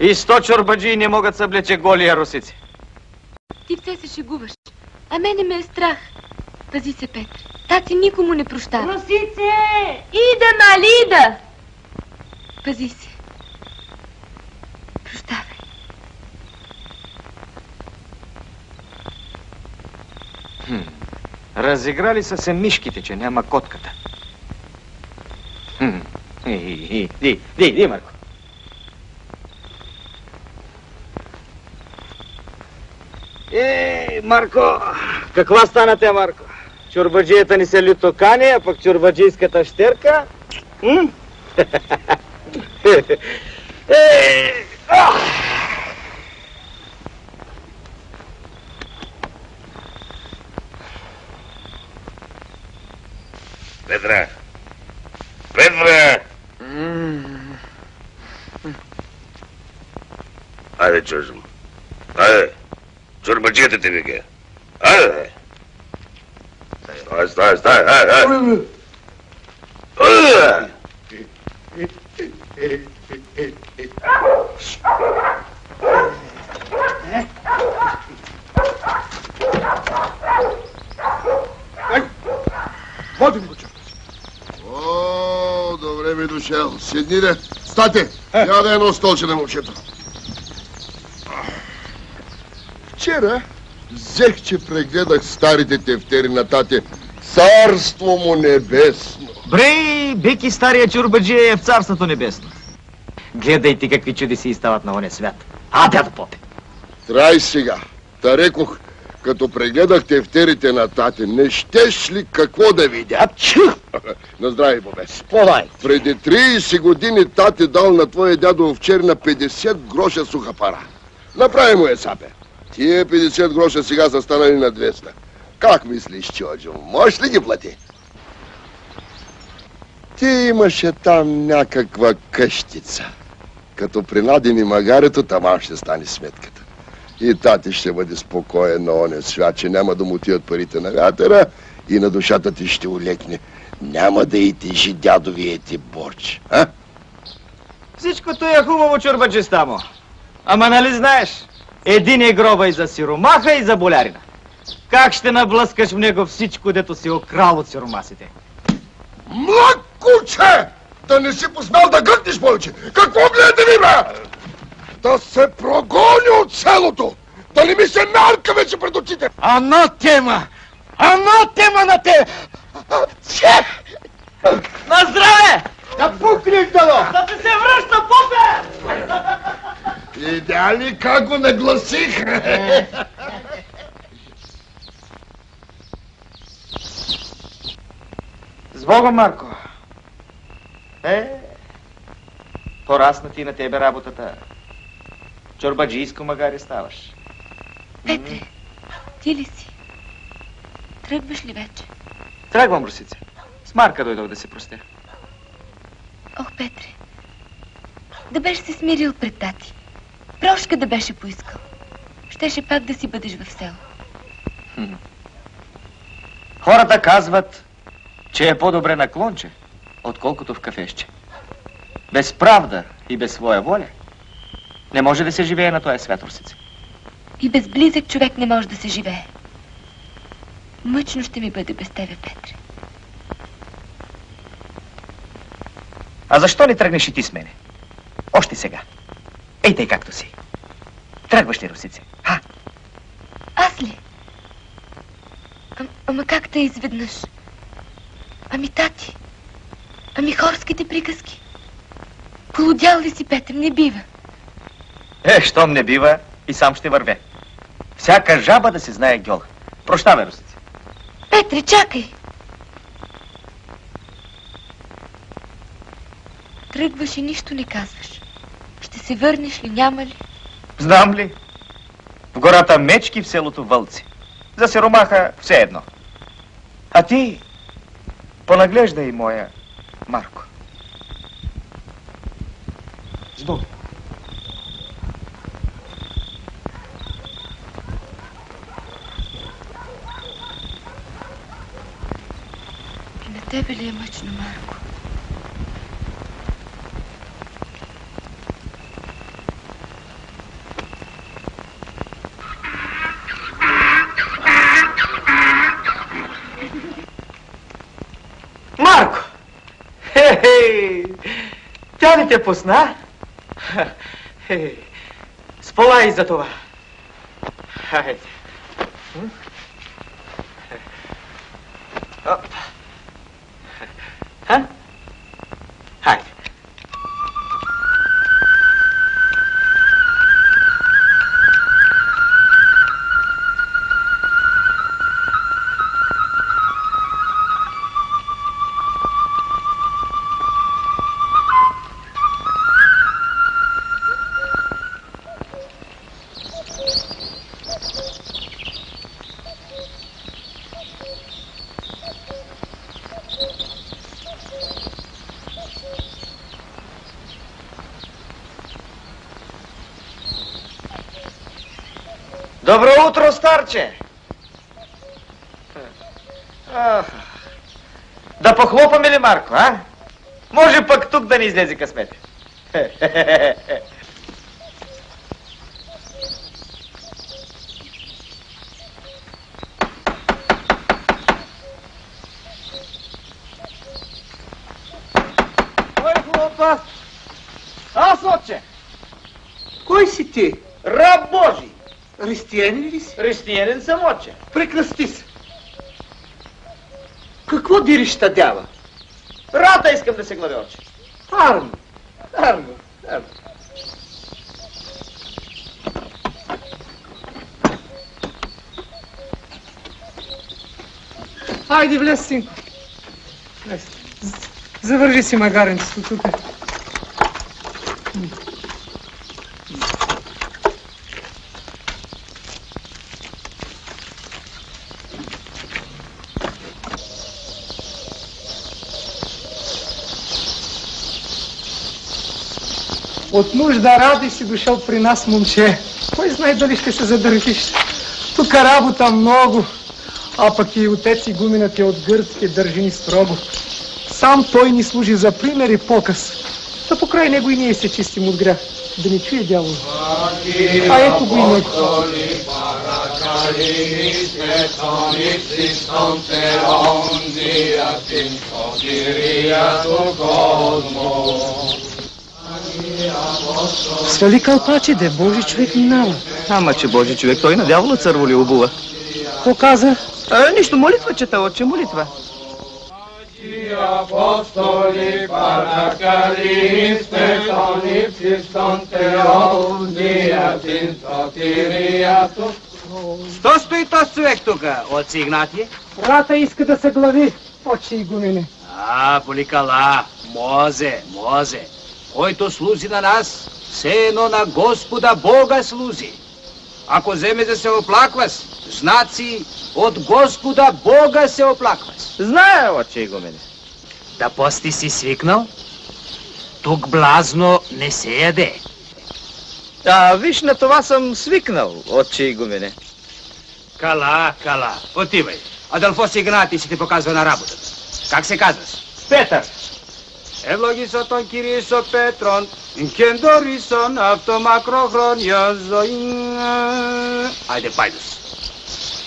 И 100 чорбаджии не могат съблече голия русици. Ти все се шегуваш, а мене ме е страх. Пази се, Петре. Тати никому не прощава. Русице! Ида, Малида! Пази се. Прощавай. Разиграли са се мишките, че няма котката. Ди, Марко. Марко, каква стана те, Марко? Чорбаджията ни се лютокани, а пък чорбаджийската щерка? Петра! Петра! Айде, чужим. Айде. Чорбаджията ти вика. Айде. Стай. Айде. Водим го, черта си. О, добре ми дошъл. Седни де. Стате. Яде едно столче на момчето. Вчера взех, че прегледах старите тефтери на тате. Царство му небесно. Брей, беки стария чорбаджия е в царството небесно. Гледайте какви чудеси стават на оня свят. Дядо попе. Трай сега. Та рекох, като прегледах тефтерите на тате, не щеш ли какво да видя? На здраве, бобес. Повай. Преди 30 години тате дал на твоя дядо овчер на 50 гроша суха пара. Направи му сапе. Тие 50 гроша сега са станали на 200. Как мислиш, Чоджо, можеш ли ги плати? Ти имаше там някаква къщица. Като принадим и магарето, тамам ще стане сметката. И тати ще бъде спокоен на оня свят, че няма да му отидат парите на вятъра и на душата ти ще улекне. Няма да и тежи дядовия ти борч, а? Всичкото е хубаво, чорбаджиста му. Ама нали знаеш, един е гроба и за сиромаха, и за болярина. Как ще наблъскаш в него всичко, дето си украл от сиромасите? Млад куче! Да не си посмел да гъкнеш повече! Какво гледате ви, бе? Да се прогони от селото! Да не ми се мярка вече пред очите! Анатема! Анатема на те! На здраве! Да пукнеш, дало! Да ти се връща, попе! Видя ли как го нагласих? С Богом, Марко! Порасна ти на тебе работата. Чорбаджийско магаре ставаш. Петре, ти ли си? Тръгваш ли вече? Тръгвам, Русице. С Марка дойдох да се простя. Ох, Петре, да беше се смирил пред тати. Прошка да беше поискал. Щеше пак да си бъдеш в село. Хората казват, че е по-добре на клонче, отколкото в кафеще. Без правда и без своя воля не може да се живее на този свят, Русице. И без близък човек не може да се живее. Мъчно ще ми бъде без тебе, Петре. А защо не тръгнеш и ти с мене? Още сега. Ей тъй както си. Тръгваш ли, Русице? Аз ли? Ама как те изведнъж? Ами тати? Ами хорските приказки? Полудял ли си, Петър? Не бива. Щом не бива, и сам ще вървя. Всяка жаба да се знае гьола. Прощавай, Русице. Петре, чакай! Тръгваш и нищо не казваш. Ще се върнеш ли, няма ли? Знам ли? В гората мечки, в селото вълци. За сиромаха все едно. А ти понаглеждай, моя Марко. С Бог. И на тебе ли е мъчно, Марко? Тя ли те пусна? Спала и за това. Хайде. Хайде. Добро утро, старче! Да похлопаме ли, Марко, а? Може пък тук да ни излезе късмет. Кой хлопа? Аз, отче! Кой си ти? Раб Божий! Християнин ли си? Християнин съм, отче. Прекръсти се. Какво дириш та дява? Рата искам да се главя, отче. Арно. Хайде, влез, синко. Влез. Завържи си магаренцето тук. От нужда ради си дошъл при нас, момче. Кой знае дали ще се задържиш. Тук работа много, а пък и отец игуменът е от гърцки, държи ни строго. Сам той ни служи за пример и показ. Та покрай него и ние се чистим от грях. Да ни чуе дявол. А ето го и него. Свали кълпачи, де Божи човек минава. Ама че Божи човек, той на дявола църво ли обува? Какво каза? Нищо, молитва чета, отче, молитва. Apostoli paracaliste sonipsis tonteon diatin sotiriatu. Що стои този човек тук, отци Игнатие? Рата иска да се глави, отче игумене. Поликала, може. Който служи на нас, все едно на Господа Бога служи. Ако вземе да се оплакваш, знаци от Господа Бога се оплакваш. Знае, отче игумене. Да пости си свикнал? Тук блазно не се яде. Виж, на това съм свикнал, отче игумене. Кала, отивай. Адълфос Игнатий ще ти показва на работата. Как се казваш? Петър. Ευλογήσωτον Κυρίσο Πέτρον, και δωρήσον αυτομακροχρόνια ζωή. Άιντε πάιδος.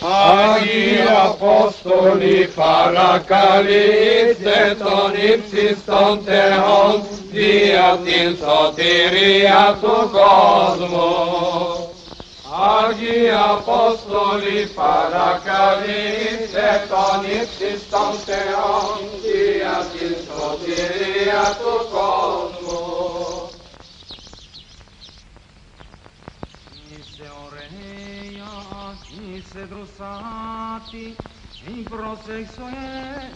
Άγιοι Απόστολοι παρακαλείστε τον ύψιστον Θεόν δια την σωτηρία του κόσμου. Άγιοι Απόστολοι παρακαλείστε τον ύψιστον Θεόν δια την σωτηρία του κόσμου. Είσαι ωραία, είσαι δροσάτη, η προσέξω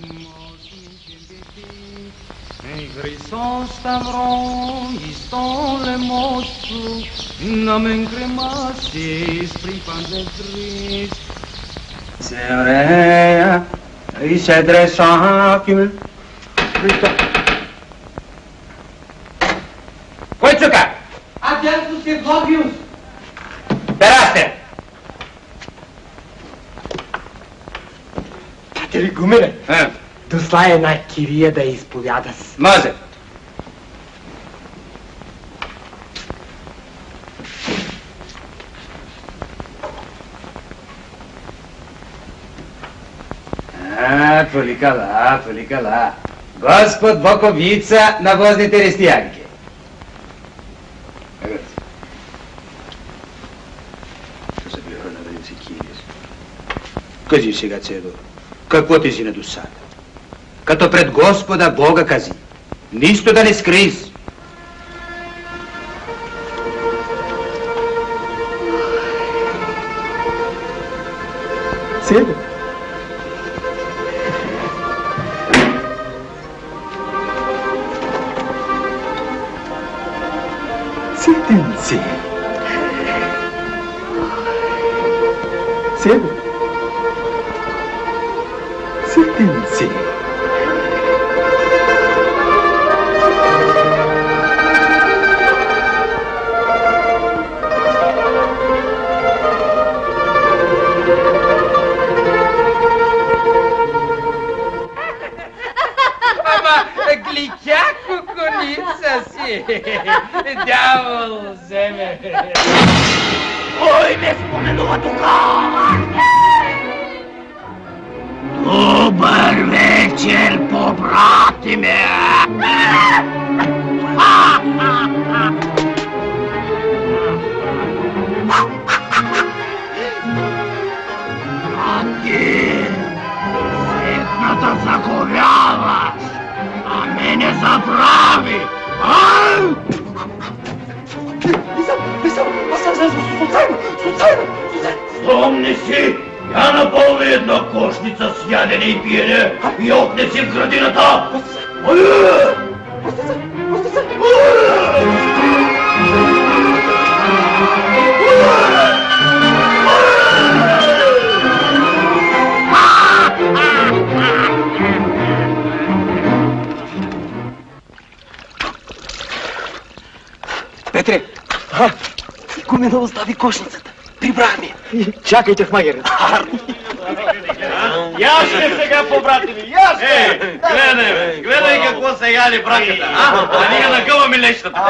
έμος, η συμπιθή. Εν Χριστός σταυρό, εις το λαιμό σου, να μεν κρεμάσεις πριν παντρευτείς. Είσαι ωραία, είσαι δροσάτη. Кой цука? Адянсус Евлогиус. Перасте! Патер игумене, дошла е една кирия да изповяда с. Може. Поликала. Господ Боковица на возните рестиянки. Що се бива на бъдем си кинес? Кажи сега, Цедо, какво ти си на душата? Като пред Господа Бога кази, нищо да не скрис. Цедо. Цеденце. Цедо. Цеденце. Глитя кукуница си! Дявол вземе! Кой ме споменува тука? Добър вечер, побрати ме! Брати, сетната загоряваш! А мене забрави! Спомни си, я напълни една кошница с ядене и пиене и отнеси в градината! Петре! Гумена остави кошницата. Прибрах ми. Чакайте в магерата. Я ще сега, по-брати ми, я ще! Гледай какво се яли браката. А ние нагъваме лещата.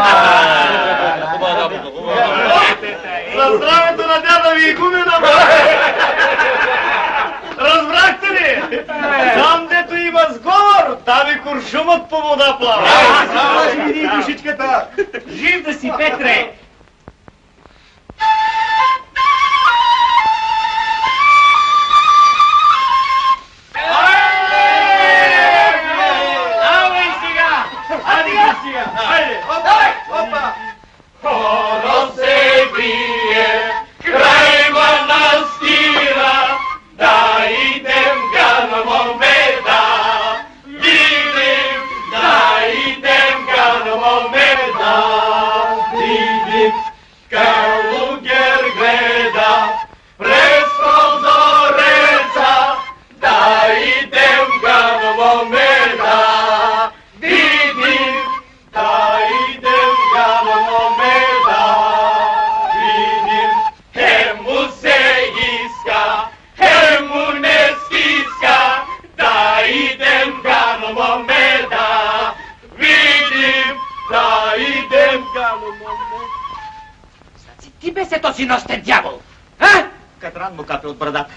За здравето на дяда ви и гумена, разбрахте ли? Там, дето има сговор, там и куршумът по вода плава. Ще види и душичката. Жив да си, Петре! Хайде! Опа! Хоро се бие край манастира, да идем ганамо меда. Видим, да идем ганамо меда. Видим, Калугер гледа през прозореца, да идем ганамо меда. Видим, да идем ганамо меда. Видим, хем му се иска, хем му не стиска, да идем ганамо меда. Видим, да идем ганамо меда. Значи ти бе се този нощен дявол, а? Катран му капе от брадата.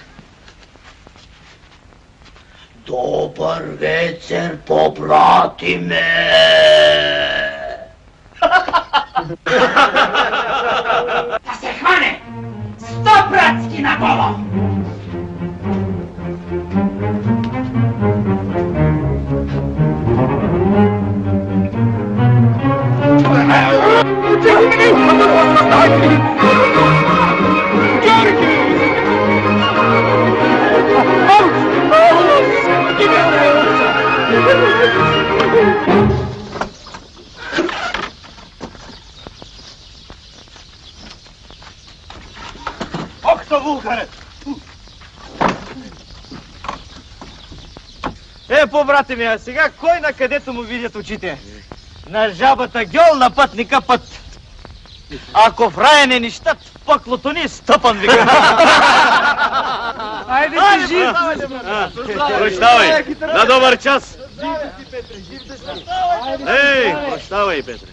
Добър вечер, побрати ме! Да се хване! 100 братски на голо! Вулхаре! По-брате ми, а сега кой на където му видят очите? На жабата гьол, на пътника път. Ако в рая не нищат, пъклото ни стъпан вика. Айде си жив! Прощавай! На добър час! Ей, прощавай, Петре.